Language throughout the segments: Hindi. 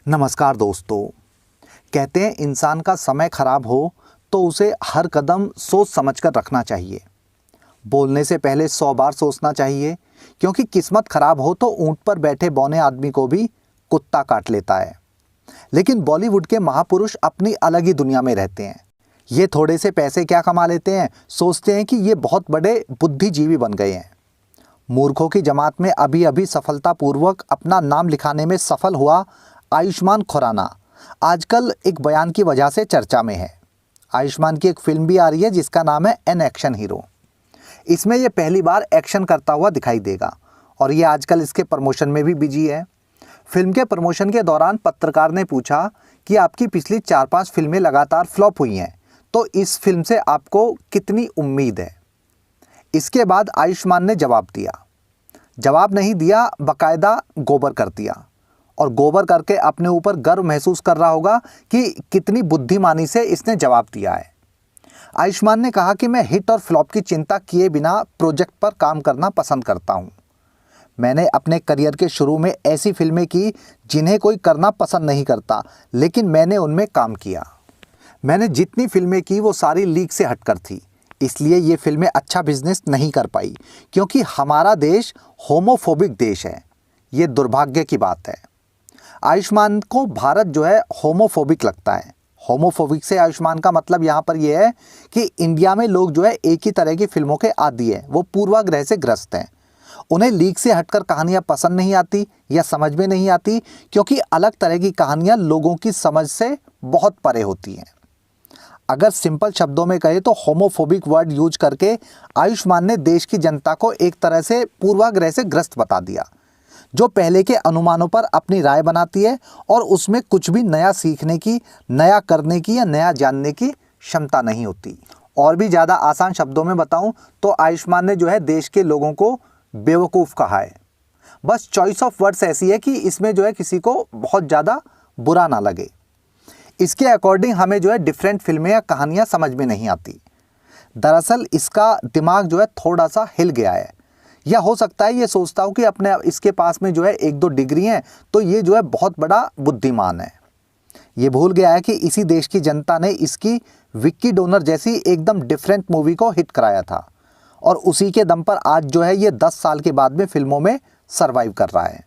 नमस्कार दोस्तों। कहते हैं इंसान का समय खराब हो तो उसे हर कदम सोच समझकर रखना चाहिए। बोलने से पहले 100 बार सोचना चाहिए, क्योंकि किस्मत खराब हो तो ऊंट पर बैठे बौने आदमी को भी कुत्ता काट लेता है। लेकिन बॉलीवुड के महापुरुष अपनी अलग ही दुनिया में रहते हैं। ये थोड़े से पैसे क्या कमा लेते हैं, सोचते हैं कि ये बहुत बड़े बुद्धिजीवी बन गए हैं। मूर्खों की जमात में अभी अभी सफलतापूर्वक अपना नाम लिखाने में सफल हुआ आयुष्मान खुराना आजकल एक बयान की वजह से चर्चा में है। आयुष्मान की एक फिल्म भी आ रही है जिसका नाम है एन एक्शन हीरो। इसमें ये पहली बार एक्शन करता हुआ दिखाई देगा और ये आजकल इसके प्रमोशन में भी बिजी है। फिल्म के प्रमोशन के दौरान पत्रकार ने पूछा कि आपकी पिछली 4-5 फिल्में लगातार फ्लॉप हुई हैं, तो इस फिल्म से आपको कितनी उम्मीद है। इसके बाद आयुष्मान ने जवाब नहीं दिया, बाकायदा गोबर कर दिया और गोबर करके अपने ऊपर गर्व महसूस कर रहा होगा कि कितनी बुद्धिमानी से इसने जवाब दिया है। आयुष्मान ने कहा कि मैं हिट और फ्लॉप की चिंता किए बिना प्रोजेक्ट पर काम करना पसंद करता हूं। मैंने अपने करियर के शुरू में ऐसी फिल्में की जिन्हें कोई करना पसंद नहीं करता, लेकिन मैंने उनमें काम किया। मैंने जितनी फिल्में की वो सारी लीक से हटकर थी, इसलिए ये फिल्में अच्छा बिजनेस नहीं कर पाई, क्योंकि हमारा देश होमोफोबिक देश है। ये दुर्भाग्य की बात है। आयुष्मान को भारत जो है होमोफोबिक लगता है। होमोफोबिक से आयुष्मान का मतलब यहाँ पर यह है कि इंडिया में लोग जो है एक ही तरह की फिल्मों के आदी हैं, वो पूर्वाग्रह से ग्रस्त हैं। उन्हें लीक से हटकर कहानियाँ पसंद नहीं आती या समझ में नहीं आती, क्योंकि अलग तरह की कहानियाँ लोगों की समझ से बहुत परे होती हैं। अगर सिंपल शब्दों में कहे तो होमोफोबिक वर्ड यूज करके आयुष्मान ने देश की जनता को एक तरह से पूर्वाग्रह से ग्रस्त बता दिया, जो पहले के अनुमानों पर अपनी राय बनाती है और उसमें कुछ भी नया सीखने की, नया करने की या नया जानने की क्षमता नहीं होती। और भी ज़्यादा आसान शब्दों में बताऊं तो आयुष्मान ने जो है देश के लोगों को बेवकूफ़ कहा है। बस चॉइस ऑफ वर्ड्स ऐसी है कि इसमें जो है किसी को बहुत ज़्यादा बुरा ना लगे। इसके अकॉर्डिंग हमें जो है डिफरेंट फिल्में या कहानियाँ समझ में नहीं आती। दरअसल इसका दिमाग जो है थोड़ा सा हिल गया है, या हो सकता है ये सोचता हूँ कि अपने इसके पास में जो है 1-2 डिग्री हैं तो ये जो है बहुत बड़ा बुद्धिमान है। ये भूल गया है कि इसी देश की जनता ने इसकी विक्की डोनर जैसी एकदम डिफरेंट मूवी को हिट कराया था और उसी के दम पर आज जो है ये 10 साल के बाद में फिल्मों में सरवाइव कर रहा है।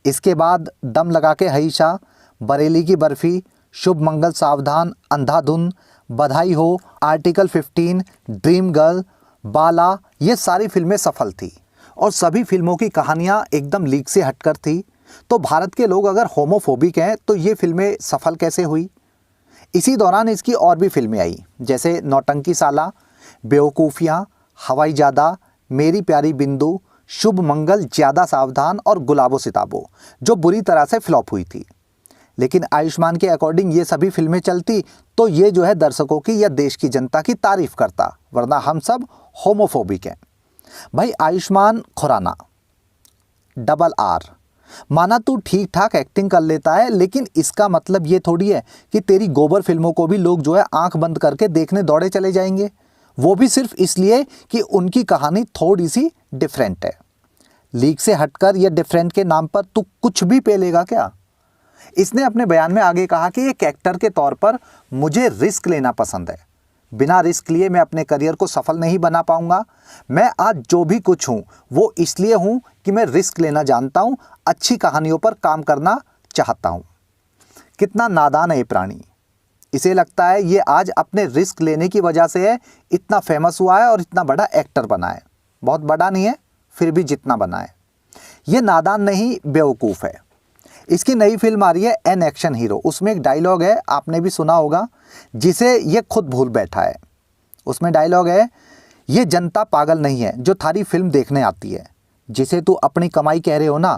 इसके बाद दम लगा के हईशा, बरेली की बर्फ़ी, शुभ मंगल सावधान, अंधाधुन, बधाई हो, आर्टिकल 15, ड्रीम गर्ल, बाला, ये सारी फिल्में सफल थी और सभी फिल्मों की कहानियाँ एकदम लीक से हटकर थी। तो भारत के लोग अगर होमोफोबिक हैं तो ये फिल्में सफल कैसे हुई। इसी दौरान इसकी और भी फिल्में आई, जैसे नौटंकी साला, बेवकूफ़ियाँ, हवाई ज़्यादा, मेरी प्यारी बिंदु, शुभ मंगल, ज़्यादा सावधान और गुलाबो सिताबो, जो बुरी तरह से फ्लॉप हुई थी। लेकिन आयुष्मान के अकॉर्डिंग ये सभी फिल्में चलती तो ये जो है दर्शकों की या देश की जनता की तारीफ करता, वरना हम सब होमोफोबिक हैं। भाई आयुष्मान खुराना, RRR, माना तू ठीक ठाक एक्टिंग कर लेता है, लेकिन इसका मतलब ये थोड़ी है कि तेरी गोबर फिल्मों को भी लोग जो है आंख बंद करके देखने दौड़े चले जाएंगे, वो भी सिर्फ इसलिए कि उनकी कहानी थोड़ी सी डिफरेंट है। लीक से हटकर या डिफरेंट के नाम पर तू कुछ भी पेलेगा क्या। इसने अपने बयान में आगे कहा कि एक एक्टर के तौर पर मुझे रिस्क लेना पसंद है। बिना रिस्क लिए मैं अपने करियर को सफल नहीं बना पाऊंगा। मैं आज जो भी कुछ हूं वो इसलिए हूं कि मैं रिस्क लेना जानता हूं, अच्छी कहानियों पर काम करना चाहता हूं। कितना नादान है ये प्राणी। इसे लगता है ये आज अपने रिस्क लेने की वजह से इतना फेमस हुआ है और इतना बड़ा एक्टर बना है। बहुत बड़ा नहीं है, फिर भी जितना बना है। ये नादान नहीं, बेवकूफ़ है। इसकी नई फिल्म आ रही है एन एक्शन हीरो। उसमें एक डायलॉग है, आपने भी सुना होगा, जिसे ये खुद भूल बैठा है। उसमें डायलॉग है, ये जनता पागल नहीं है जो थारी फिल्म देखने आती है। जिसे तू अपनी कमाई कह रहे हो ना,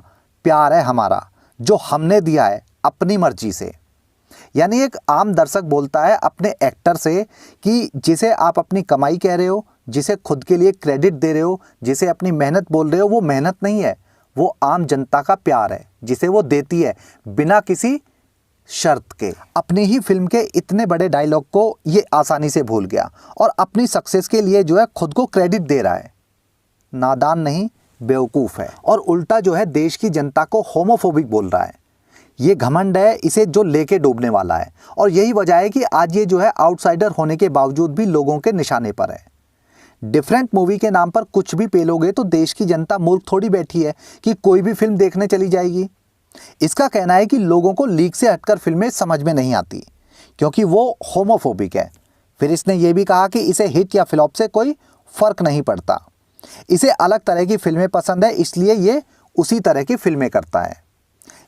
प्यार है हमारा जो हमने दिया है अपनी मर्जी से। यानी एक आम दर्शक बोलता है अपने एक्टर से कि जिसे आप अपनी कमाई कह रहे हो, जिसे खुद के लिए क्रेडिट दे रहे हो, जिसे अपनी मेहनत बोल रहे हो, वो मेहनत नहीं है, वो आम जनता का प्यार है जिसे वो देती है बिना किसी शर्त के। अपनी ही फिल्म के इतने बड़े डायलॉग को ये आसानी से भूल गया और अपनी सक्सेस के लिए जो है खुद को क्रेडिट दे रहा है। नादान नहीं, बेवकूफ़ है और उल्टा जो है देश की जनता को होमोफोबिक बोल रहा है। ये घमंड है इसे जो लेके डूबने वाला है, और यही वजह है कि आज ये जो है आउटसाइडर होने के बावजूद भी लोगों के निशाने पर है। डिफरेंट मूवी के नाम पर कुछ भी पेलोगे तो देश की जनता मूर्ख थोड़ी बैठी है कि कोई भी फिल्म देखने चली जाएगी। इसका कहना है कि लोगों को लीक से हटकर फिल्में समझ में नहीं आती क्योंकि वो होमोफोबिक है। फिर इसने ये भी कहा कि इसे हिट या फ्लॉप से कोई फर्क नहीं पड़ता, इसे अलग तरह की फिल्में पसंद है इसलिए ये उसी तरह की फिल्में करता है।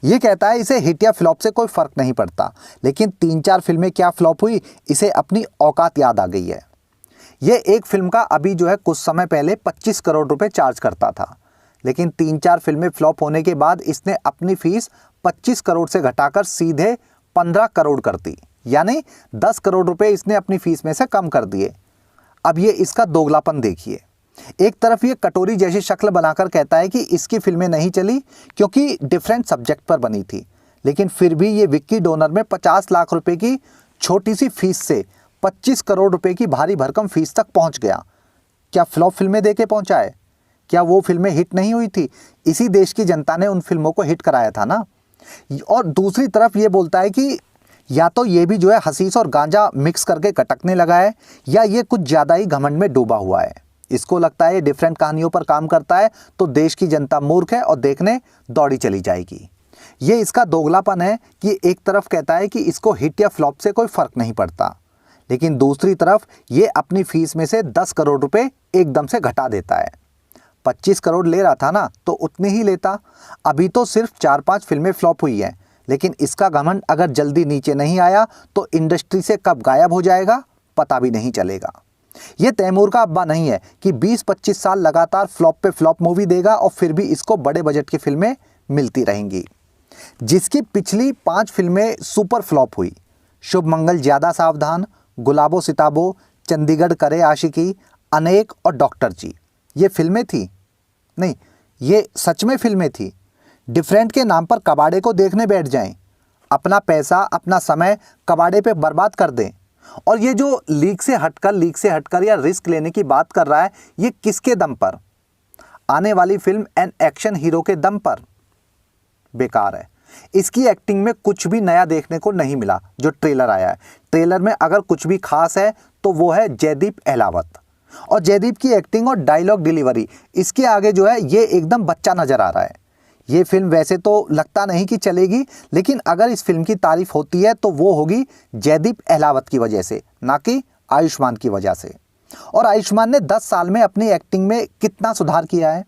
ये कहता है इसे हिट या फ्लॉप से कोई फर्क नहीं पड़ता, लेकिन 3-4 फिल्में क्या फ्लॉप हुई इसे अपनी औकात याद आ गई है। ये एक फिल्म का अभी जो है कुछ समय पहले 25 करोड़ रुपए चार्ज करता था, लेकिन 3-4 फिल्में फ्लॉप होने के बाद इसने अपनी फीस 25 करोड़ से घटाकर सीधे 15 करोड़ कर दी, यानी 10 करोड़ रुपए इसने अपनी फीस में से कम कर दिए। अब ये इसका दोगलापन देखिए। एक तरफ ये कटोरी जैसी शक्ल बनाकर कहता है कि इसकी फिल्में नहीं चली क्योंकि डिफरेंट सब्जेक्ट पर बनी थी, लेकिन फिर भी ये विक्की डोनर में 50 लाख रुपए की छोटी सी फीस से 25 करोड़ रुपए की भारी भरकम फीस तक पहुंच गया। क्या फ्लॉप फिल्में देके पहुंचा है? क्या वो फिल्में हिट नहीं हुई थी? इसी देश की जनता ने उन फिल्मों को हिट कराया था ना। और दूसरी तरफ ये बोलता है कि या तो ये भी जो है हसीस और गांजा मिक्स करके कटकने लगा है या ये कुछ ज़्यादा ही घमंड में डूबा हुआ है। इसको लगता है ये डिफरेंट कहानियों पर काम करता है तो देश की जनता मूर्ख है और देखने दौड़ी चली जाएगी। ये इसका दोगलापन है कि एक तरफ कहता है कि इसको हिट या फ्लॉप से कोई फर्क नहीं पड़ता, लेकिन दूसरी तरफ ये अपनी फीस में से 10 करोड़ रुपए एकदम से घटा देता है। 25 करोड़ ले रहा था ना तो उतनी ही लेता। अभी तो सिर्फ 4-5 फिल्में फ्लॉप हुई हैं, लेकिन इसका घमंड अगर जल्दी नीचे नहीं आया तो इंडस्ट्री से कब गायब हो जाएगा पता भी नहीं चलेगा। ये तैमूर का अब्बा नहीं है कि 20-25 साल लगातार फ्लॉप पे फ्लॉप मूवी देगा और फिर भी इसको बड़े बजट की फिल्में मिलती रहेंगी। जिसकी पिछली 5 फिल्में सुपर फ्लॉप हुई, शुभ मंगल ज्यादा सावधान, गुलाबो सिताबो, चंडीगढ़ करे आशिकी, अनेक और डॉक्टर जी, ये फिल्में थी? नहीं, ये सच में फिल्में थी। डिफरेंट के नाम पर कबाड़े को देखने बैठ जाएं, अपना पैसा अपना समय कबाड़े पे बर्बाद कर दें। और ये जो लीक से हटकर या रिस्क लेने की बात कर रहा है, ये किसके दम पर? आने वाली फिल्म एन एक्शन हीरो के दम पर। बेकार है। इसकी एक्टिंग में कुछ भी नया देखने को नहीं मिला। जो ट्रेलर आया है, ट्रेलर में अगर कुछ भी खास है तो वो है जयदीप अहलावत, और जयदीप की एक्टिंग और डायलॉग डिलीवरी इसके आगे जो है ये एकदम बच्चा नजर आ रहा है। ये फिल्म वैसे तो लगता नहीं कि चलेगी, लेकिन अगर इस फिल्म की तारीफ होती है तो वो होगी जयदीप अहलावत की वजह से, ना कि आयुष्मान की वजह से। और आयुष्मान ने 10 साल में अपनी एक्टिंग में कितना सुधार किया है।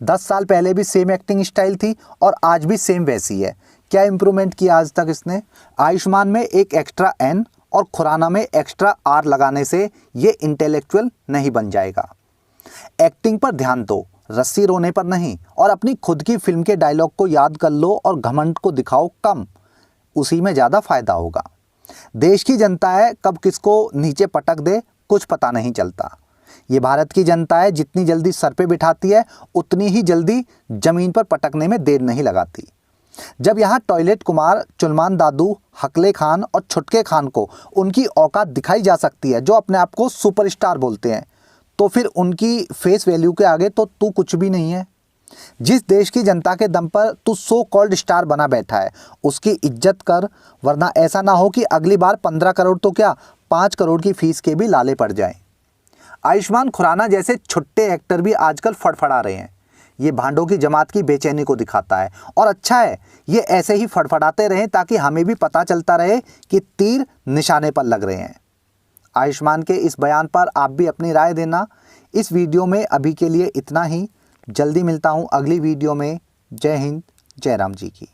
10 साल पहले भी सेम एक्टिंग स्टाइल थी और आज भी सेम वैसी है। क्या इंप्रूवमेंट किया आज तक इसने? आयुष्मान में एक एक्स्ट्रा एन और खुराना में एक्स्ट्रा आर लगाने से ये इंटेलेक्चुअल नहीं बन जाएगा। एक्टिंग पर ध्यान दो, रस्सी रोने पर नहीं, और अपनी खुद की फिल्म के डायलॉग को याद कर लो और घमंड को दिखाओ कम, उसी में ज़्यादा फायदा होगा। देश की जनता है, कब किसको नीचे पटक दे कुछ पता नहीं चलता। ये भारत की जनता है, जितनी जल्दी सर पे बिठाती है उतनी ही जल्दी जमीन पर पटकने में देर नहीं लगाती। जब यहाँ टॉयलेट कुमार, चुलमान दादू, हकले खान और छुटके खान को उनकी औकात दिखाई जा सकती है, जो अपने आप को सुपरस्टार बोलते हैं, तो फिर उनकी फेस वैल्यू के आगे तो तू कुछ भी नहीं है। जिस देश की जनता के दम पर तू सो कॉल्ड स्टार बना बैठा है उसकी इज्जत कर, वरना ऐसा ना हो कि अगली बार 15 करोड़ तो क्या 5 करोड़ की फीस के भी लाले पड़ जाएं। आयुष्मान खुराना जैसे छुट्टे एक्टर भी आजकल फड़फड़ा रहे हैं। ये भांडों की जमात की बेचैनी को दिखाता है, और अच्छा है ये ऐसे ही फड़फड़ाते रहें ताकि हमें भी पता चलता रहे कि तीर निशाने पर लग रहे हैं। आयुष्मान के इस बयान पर आप भी अपनी राय देना। इस वीडियो में अभी के लिए इतना ही। जल्दी मिलता हूँ अगली वीडियो में। जय हिंद, जय राम जी की।